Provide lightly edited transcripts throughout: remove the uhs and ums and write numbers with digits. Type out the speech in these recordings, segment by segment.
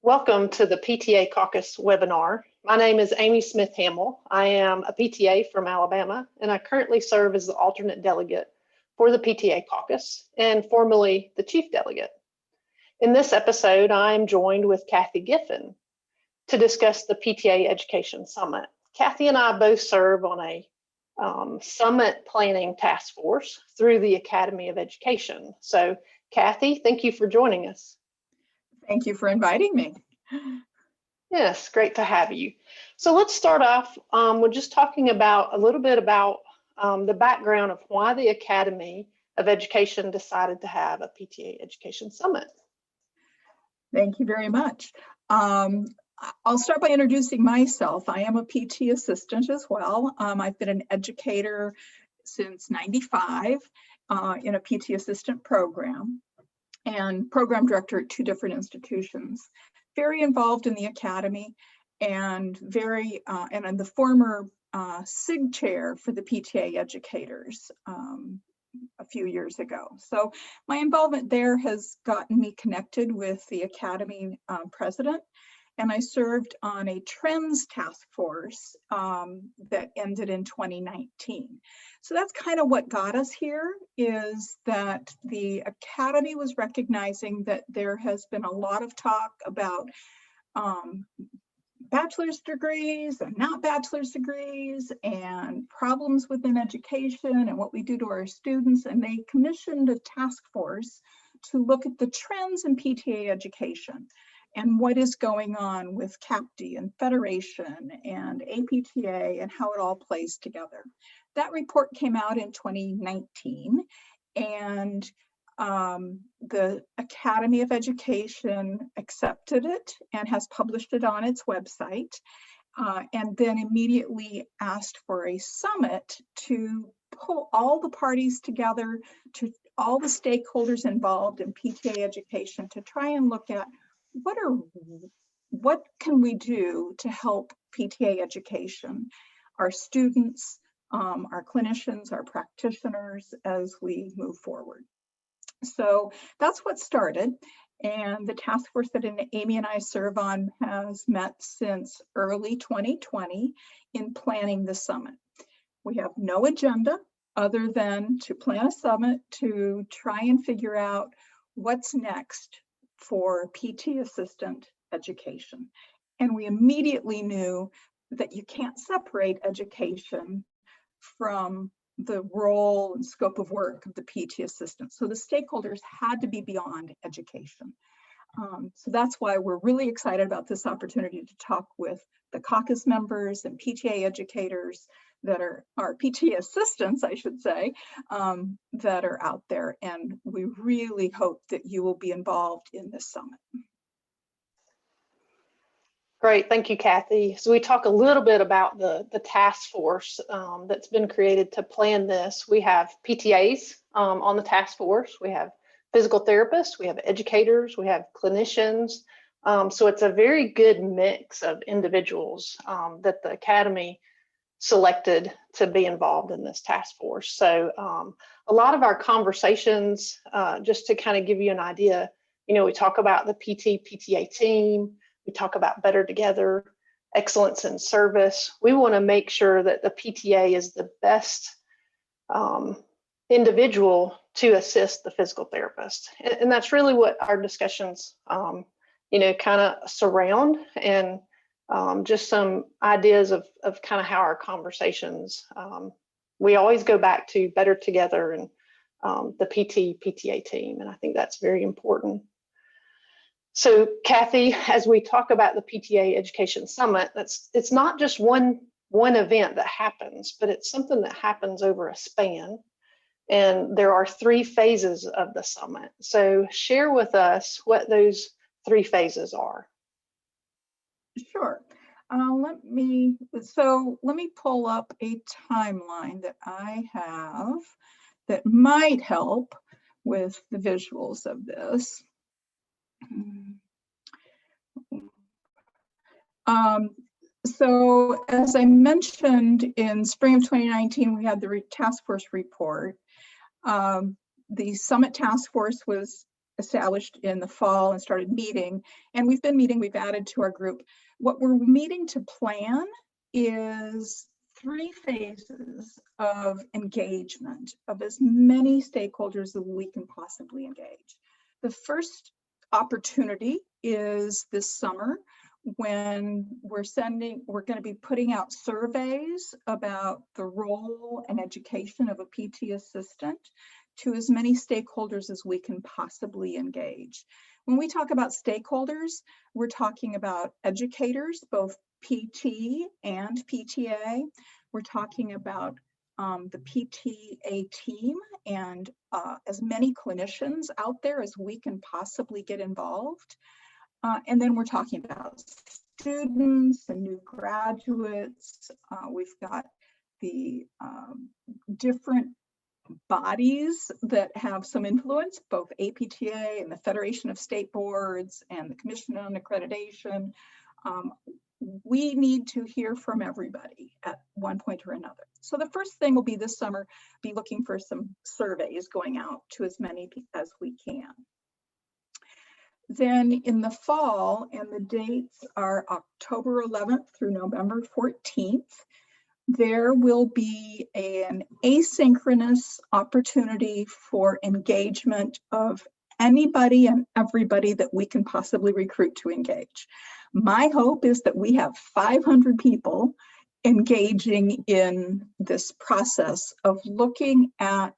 Welcome to the PTA Caucus webinar. My name is Amy Smith-Hamill. I am a PTA from Alabama, and I currently serve as the alternate delegate for the PTA Caucus and formerly the chief delegate. In this episode, I'm joined with Kathy Giffin to discuss the PTA Education Summit. Kathy and I both serve on a summit planning task force through the Academy of Education. So, Kathy, thank you for joining us. Thank you for inviting me. Yes, great to have you. So let's start off with just talking about a little bit about the background of why the Academy of Education decided to have a PTA Education Summit. Thank you very much. I'll start by introducing myself. I am a PT assistant as well. I've been an educator since '95 in a PT assistant program, and program director at 2 different institutions. Very involved in the academy, and and I'm the former SIG chair for the PTA educators a few years ago. So my involvement there has gotten me connected with the academy president, and I served on a trends task force that ended in 2019. So that's kind of what got us here, is that the Academy was recognizing that there has been a lot of talk about bachelor's degrees and not bachelor's degrees and problems within education and what we do to our students. And they commissioned a task force to look at the trends in PTA education and what is going on with CAPD and Federation and APTA and how it all plays together. That report came out in 2019, and the Academy of Education accepted it and has published it on its website, and then immediately asked for a summit to pull all the parties together, to all the stakeholders involved in PTA education, to try and look at what can we do to help PTA education, our students, our clinicians, our practitioners, as we move forward. So that's what started. And the task force that Amy and I serve on has met since early 2020 in planning the summit. We have no agenda other than to plan a summit to try and figure out what's next for PT assistant education. And we immediately knew that you can't separate education from the role and scope of work of the PT assistant. So the stakeholders had to be beyond education. So that's why we're really excited about this opportunity to talk with the caucus members and PTA educators that are our PTA assistants, I should say, that are out there. And we really hope that you will be involved in this summit. Great, thank you, Kathy. So we talk a little bit about the task force that's been created to plan this. We have PTAs on the task force. We have physical therapists, we have educators, we have clinicians. So it's a very good mix of individuals that the Academy selected to be involved in this task force. So a lot of our conversations, just to kind of give you an idea, we talk about the PTA team, we talk about better together, excellence in service. We want to make sure that the PTA is the best individual to assist the physical therapist. And that's really what our discussions, kind of surround, and just some ideas of kind of how our conversations, we always go back to better together and the PTA team. And I think that's very important. So Kathy, as we talk about the PTA Education Summit, it's not just one event that happens, but it's something that happens over a span. And there are 3 phases of the summit. So share with us what those 3 phases are. Sure. Let me pull up a timeline that I have that might help with the visuals of this. So as I mentioned, in spring of 2019, we had the task force report. The summit task force was established in the fall and started meeting. And we've been meeting, we've added to our group. What we're meeting to plan is 3 phases of engagement of as many stakeholders as we can possibly engage. The first opportunity is this summer when we're going to be putting out surveys about the role and education of a PT assistant to as many stakeholders as we can possibly engage. When we talk about stakeholders, we're talking about educators, both PT and PTA. We're talking about the PTA team and as many clinicians out there as we can possibly get involved. And then we're talking about students and new graduates. We've got the different bodies that have some influence, both APTA and the Federation of State Boards and the Commission on Accreditation. We need to hear from everybody at one point or another. So the first thing will be this summer, be looking for some surveys going out to as many as we can. Then in the fall, and the dates are October 11th through November 14th, there will be an asynchronous opportunity for engagement of anybody and everybody that we can possibly recruit to engage. My hope is that we have 500 people engaging in this process of looking at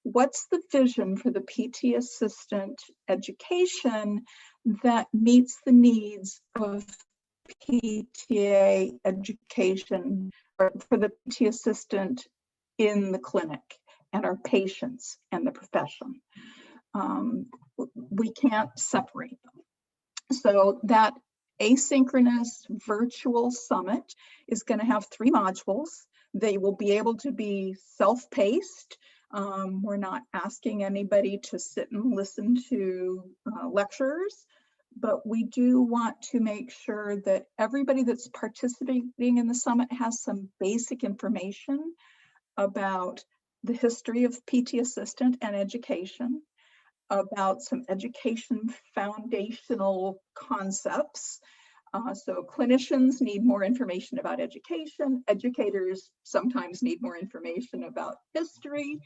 what's the vision for the PT assistant education that meets the needs of PTA education or for the PT assistant in the clinic and our patients and the profession. We can't separate them. So that asynchronous virtual summit is going to have 3 modules. They will be able to be self-paced. We're not asking anybody to sit and listen to lectures, but we do want to make sure that everybody that's participating in the summit has some basic information about the history of PT assistant and education, about some education foundational concepts. So clinicians need more information about education. Educators sometimes need more information about history,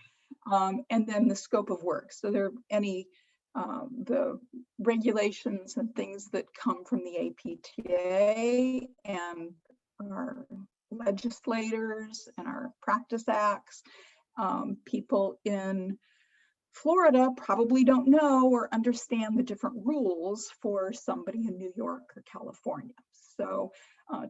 and then the scope of work. So there are any the regulations and things that come from the APTA and our legislators and our practice acts. People in Florida probably don't know or understand the different rules for somebody in New York or California. So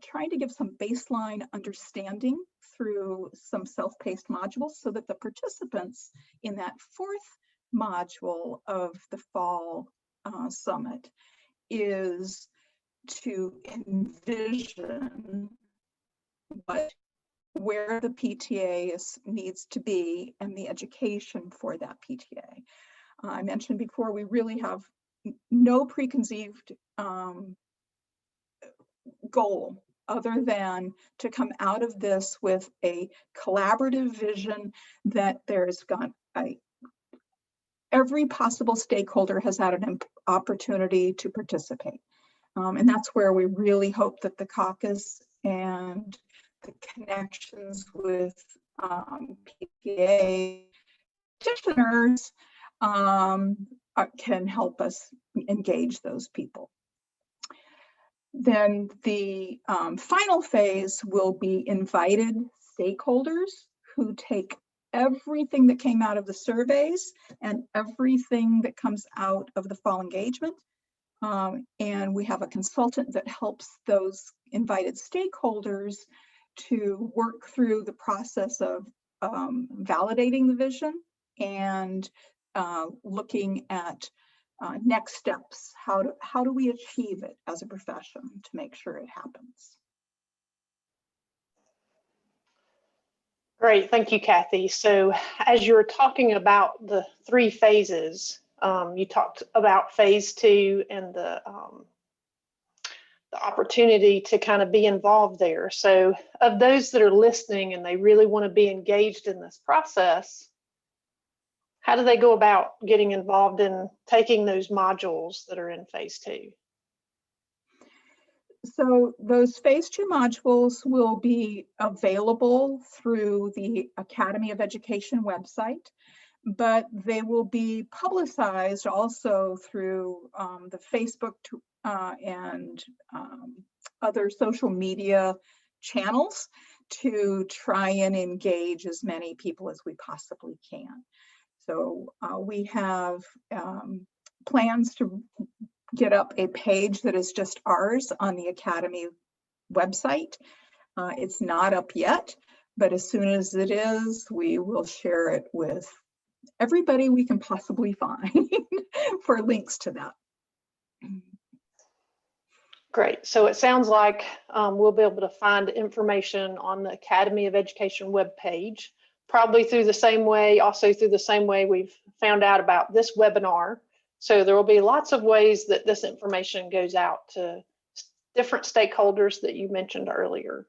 trying to give some baseline understanding through some self-paced modules so that the participants in that 4th module of the fall summit is to envision where the PTA needs to be and the education for that PTA. I mentioned before, we really have no preconceived goal other than to come out of this with a collaborative vision that there's every possible stakeholder has had an opportunity to participate. And that's where we really hope that the caucus and the connections with PTA practitioners can help us engage those people. Then the final phase will be invited stakeholders who take everything that came out of the surveys and everything that comes out of the fall engagement. And we have a consultant that helps those invited stakeholders to work through the process of validating the vision and looking at next steps. How do we achieve it as a profession to make sure it happens? Great, thank you, Kathy. So as you were talking about the 3 phases, you talked about phase 2 and the opportunity to kind of be involved there. So of those that are listening and they really want to be engaged in this process, how do they go about getting involved in taking those modules that are in phase 2? So those phase 2 modules will be available through the Academy of Education website, but they will be publicized also through the Facebook and other social media channels to try and engage as many people as we possibly can. So we have plans to get up a page that is just ours on the Academy website. It's not up yet, but as soon as it is, we will share it with everybody we can possibly find for links to that. Great. So it sounds like we'll be able to find information on the Academy of Education webpage, probably through the same way, also through the same way we've found out about this webinar. So there will be lots of ways that this information goes out to different stakeholders that you mentioned earlier.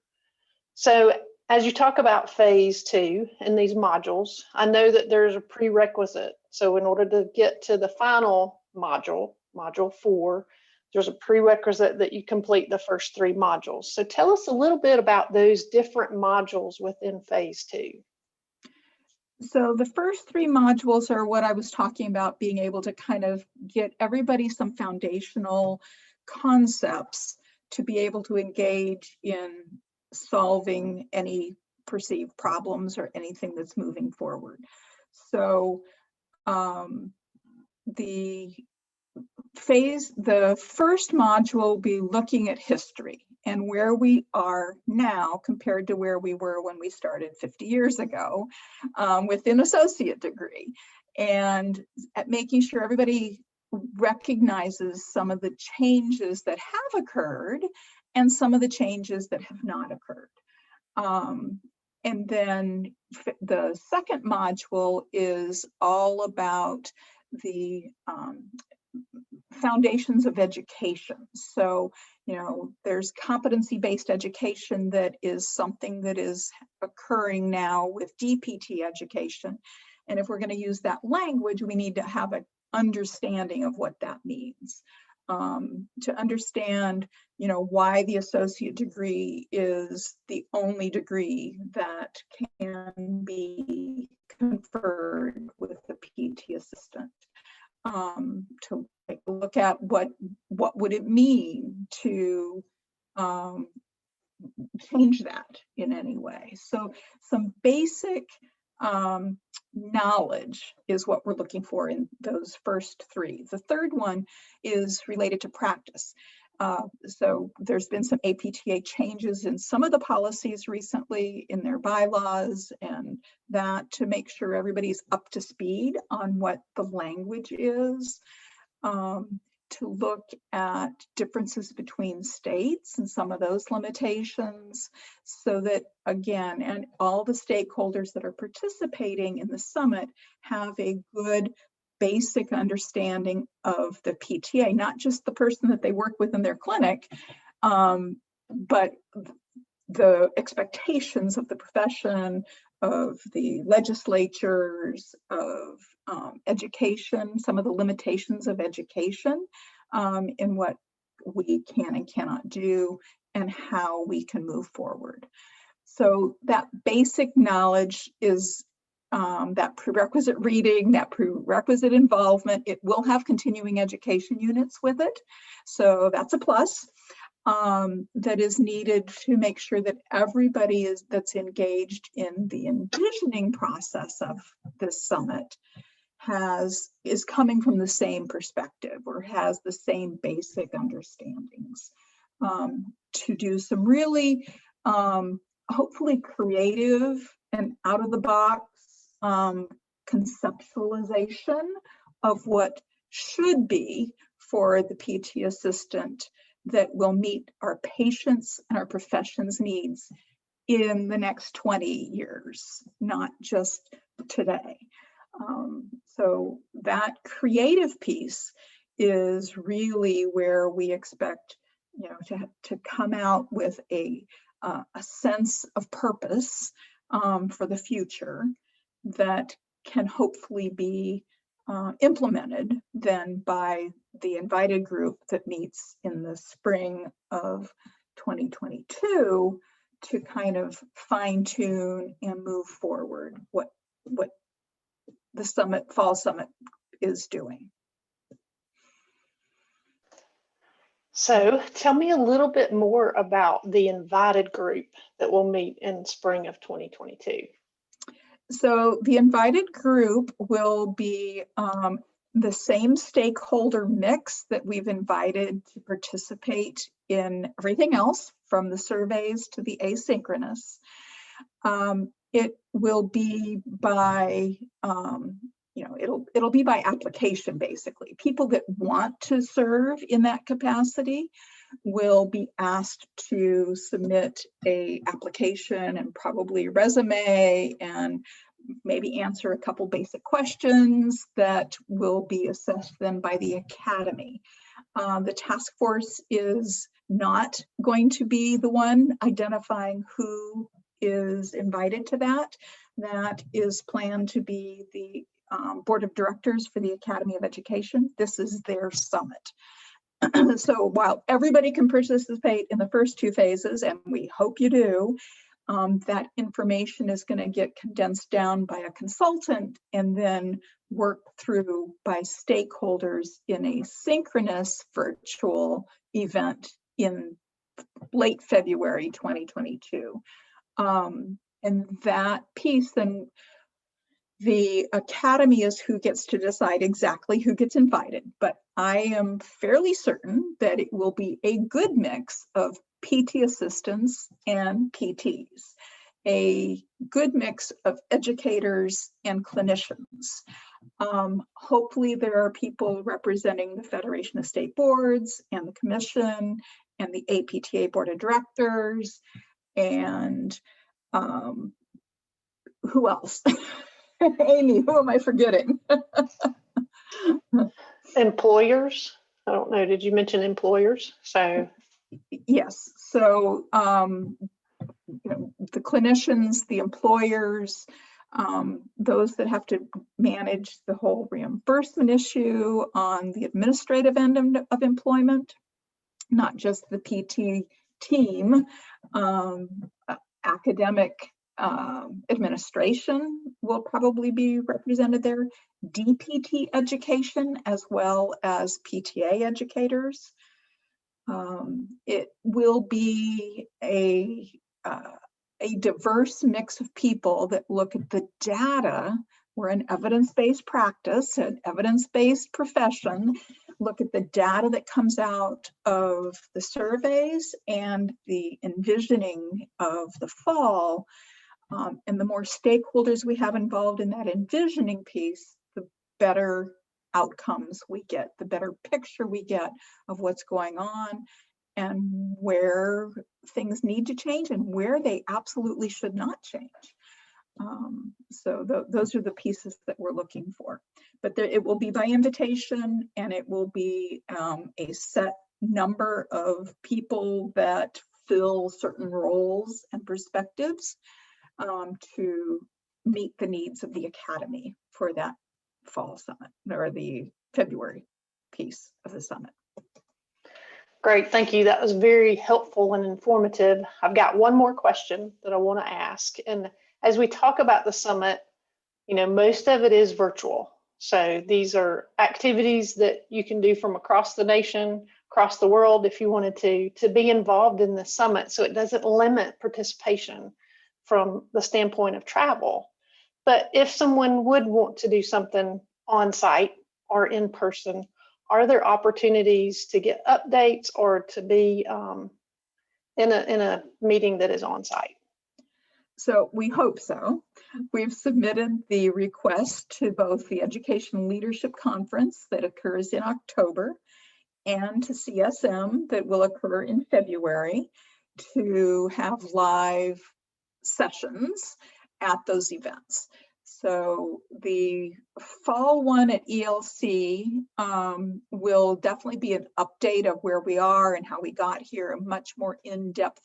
So as you talk about phase 2 in these modules, I know that there's a prerequisite. So in order to get to the final module, module 4, there's a prerequisite that you complete the first 3 modules. So tell us a little bit about those different modules within phase 2. So the first 3 modules are what I was talking about, being able to kind of get everybody some foundational concepts to be able to engage in solving any perceived problems or anything that's moving forward. So the first module will be looking at history and where we are now compared to where we were when we started 50 years ago with an associate degree, and at making sure everybody recognizes some of the changes that have occurred and some of the changes that have not occurred. And then the second module is all about the foundations of education. So, you know, there's competency-based education that is something that is occurring now with DPT education. And if we're going to use that language, we need to have an understanding of what that means. To understand, you know, why the associate degree is the only degree that can be conferred with the PT assistant. To look at what would it mean to change that in any way. So some basic knowledge is what we're looking for in those first 3. The third one is related to practice. So there's been some APTA changes in some of the policies recently in their bylaws, and that to make sure everybody's up to speed on what the language is. To look at differences between states and some of those limitations, so that again, and all the stakeholders that are participating in the summit have a good basic understanding of the PTA, not just the person that they work with in their clinic, but the expectations of the profession, of the legislatures, of education, some of the limitations of education, in what we can and cannot do, and how we can move forward. So that basic knowledge is that prerequisite reading, that prerequisite involvement. It will have continuing education units with it, so that's a plus. That is needed to make sure that everybody that's engaged in the envisioning process of this summit is coming from the same perspective or has the same basic understandings, to do some really hopefully creative and out of the box conceptualization of what should be for the PT assistant that will meet our patients and our profession's needs in the next 20 years, not just today. So that creative piece is really where we expect, you know, to come out with a sense of purpose for the future that can hopefully be implemented then by the invited group that meets in the spring of 2022 to kind of fine tune and move forward what the fall summit is doing. So tell me a little bit more about the invited group that will meet in spring of 2022. So the invited group will be the same stakeholder mix that we've invited to participate in everything else, from the surveys to the asynchronous. It will be by, it'll be by application, basically. People that want to serve in that capacity will be asked to submit a application and probably a resume and maybe answer a couple basic questions that will be assessed then by the academy. The task force is not going to be the one identifying who is invited to that. That is planned to be the board of directors for the Academy of Education. This is their summit. So while everybody can participate in the first two phases, and we hope you do, that information is going to get condensed down by a consultant and then worked through by stakeholders in a synchronous virtual event in late February 2022. And that piece, then the academy is who gets to decide exactly who gets invited, but I am fairly certain that it will be a good mix of PT assistants and PTs, a good mix of educators and clinicians. Hopefully there are people representing the Federation of State Boards and the Commission and the APTA Board of Directors, and who else? Amy, who am I forgetting? Employers? I don't know. Did you mention employers? So yes. So the clinicians, the employers, those that have to manage the whole reimbursement issue on the administrative end of employment, not just the PT team, academic administration will probably be represented there, DPT education, as well as PTA educators. It will be a diverse mix of people that look at the data. We're an evidence-based practice, an evidence-based profession. Look at the data that comes out of the surveys and the envisioning of the fall. And the more stakeholders we have involved in that envisioning piece, the better outcomes we get, the better picture we get of what's going on and where things need to change and where they absolutely should not change. So those are the pieces that we're looking for. But it will be by invitation, and it will be a set number of people that fill certain roles and perspectives to meet the needs of the academy for that fall summit, or the February piece of the summit. great, thank you. That was very helpful and informative. I've got one more question that I want to ask. And as we talk about the summit, most of it is virtual. So these are activities that you can do from across the nation, across the world, if you wanted to be involved in the summit. So it doesn't limit participation from the standpoint of travel. But if someone would want to do something on site or in person, are there opportunities to get updates or to be in a meeting that is on site? So we hope so. We've submitted the request to both the Education Leadership Conference that occurs in October and to CSM that will occur in February to have live sessions at those events. So the fall one at ELC will definitely be an update of where we are and how we got here, a much more in-depth,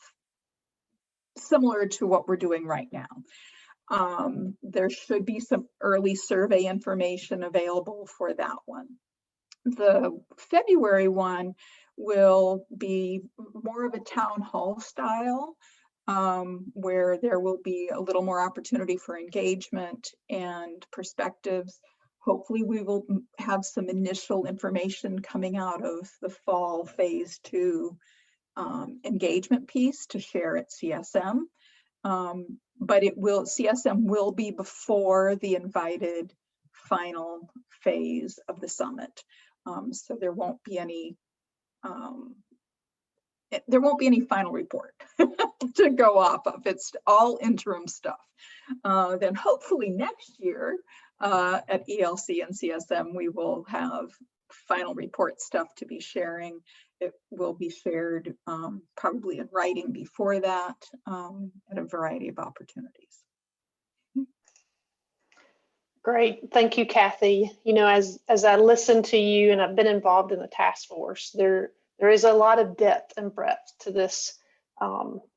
similar to what we're doing right now. There should be some early survey information available for that one. The February one will be more of a town hall style, where there will be a little more opportunity for engagement and perspectives. Hopefully we will have some initial information coming out of the fall phase 2 engagement piece to share at CSM. But CSM will be before the invited final phase of the summit. So there won't be any final report to go off of. It's all interim stuff. Then hopefully next year at ELC and CSM, we will have final report stuff to be sharing. It will be shared probably in writing before that at a variety of opportunities. Great, thank you, Kathy. You know, as I listen to you, and I've been involved in the task force, there is a lot of depth and breadth to this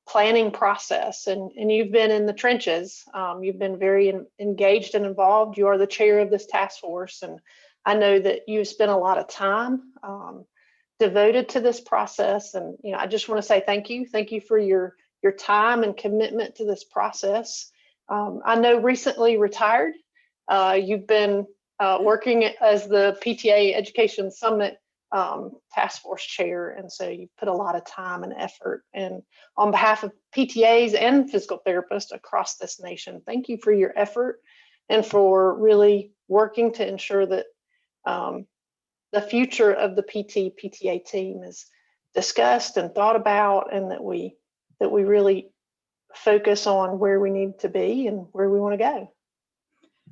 planning process, and you've been in the trenches. You've been very engaged and involved. You are the chair of this task force, and I know that you've spent a lot of time devoted to this process. And you know, I just want to say thank you. Thank you for your time and commitment to this process. I know recently retired. You've been working as the PTA Education Summit task force chair, and so you've put a lot of time and effort. And on behalf of PTAs and physical therapists across this nation, thank you for your effort and for really working to ensure that the future of the PTA team is discussed and thought about, and that we really focus on where we need to be and where we want to go.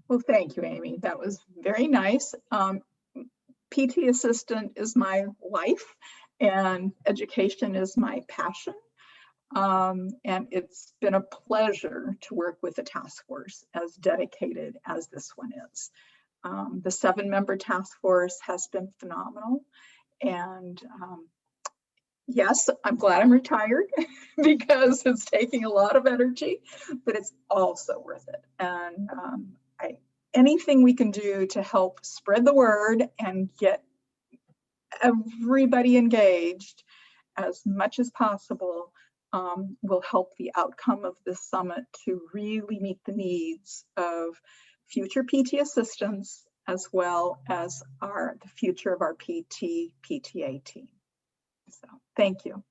Well, thank you, Amy. That was very nice. PT assistant is my life, and education is my passion. And it's been a pleasure to work with the task force as dedicated as this one is. The 7-member task force has been phenomenal. And yes, I'm glad I'm retired because it's taking a lot of energy, but it's also worth it. And anything we can do to help spread the word and get everybody engaged as much as possible will help the outcome of this summit to really meet the needs of future PT assistants, as well as the future of our PTA team. So thank you.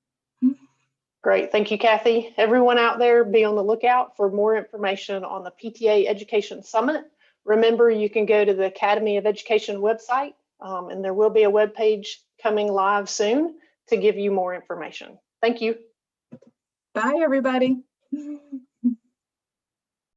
Great, thank you, Kathy. Everyone out there, be on the lookout for more information on the PTA Education Summit. Remember, you can go to the Academy of Education website, and there will be a web page coming live soon to give you more information. Thank you. Bye, everybody.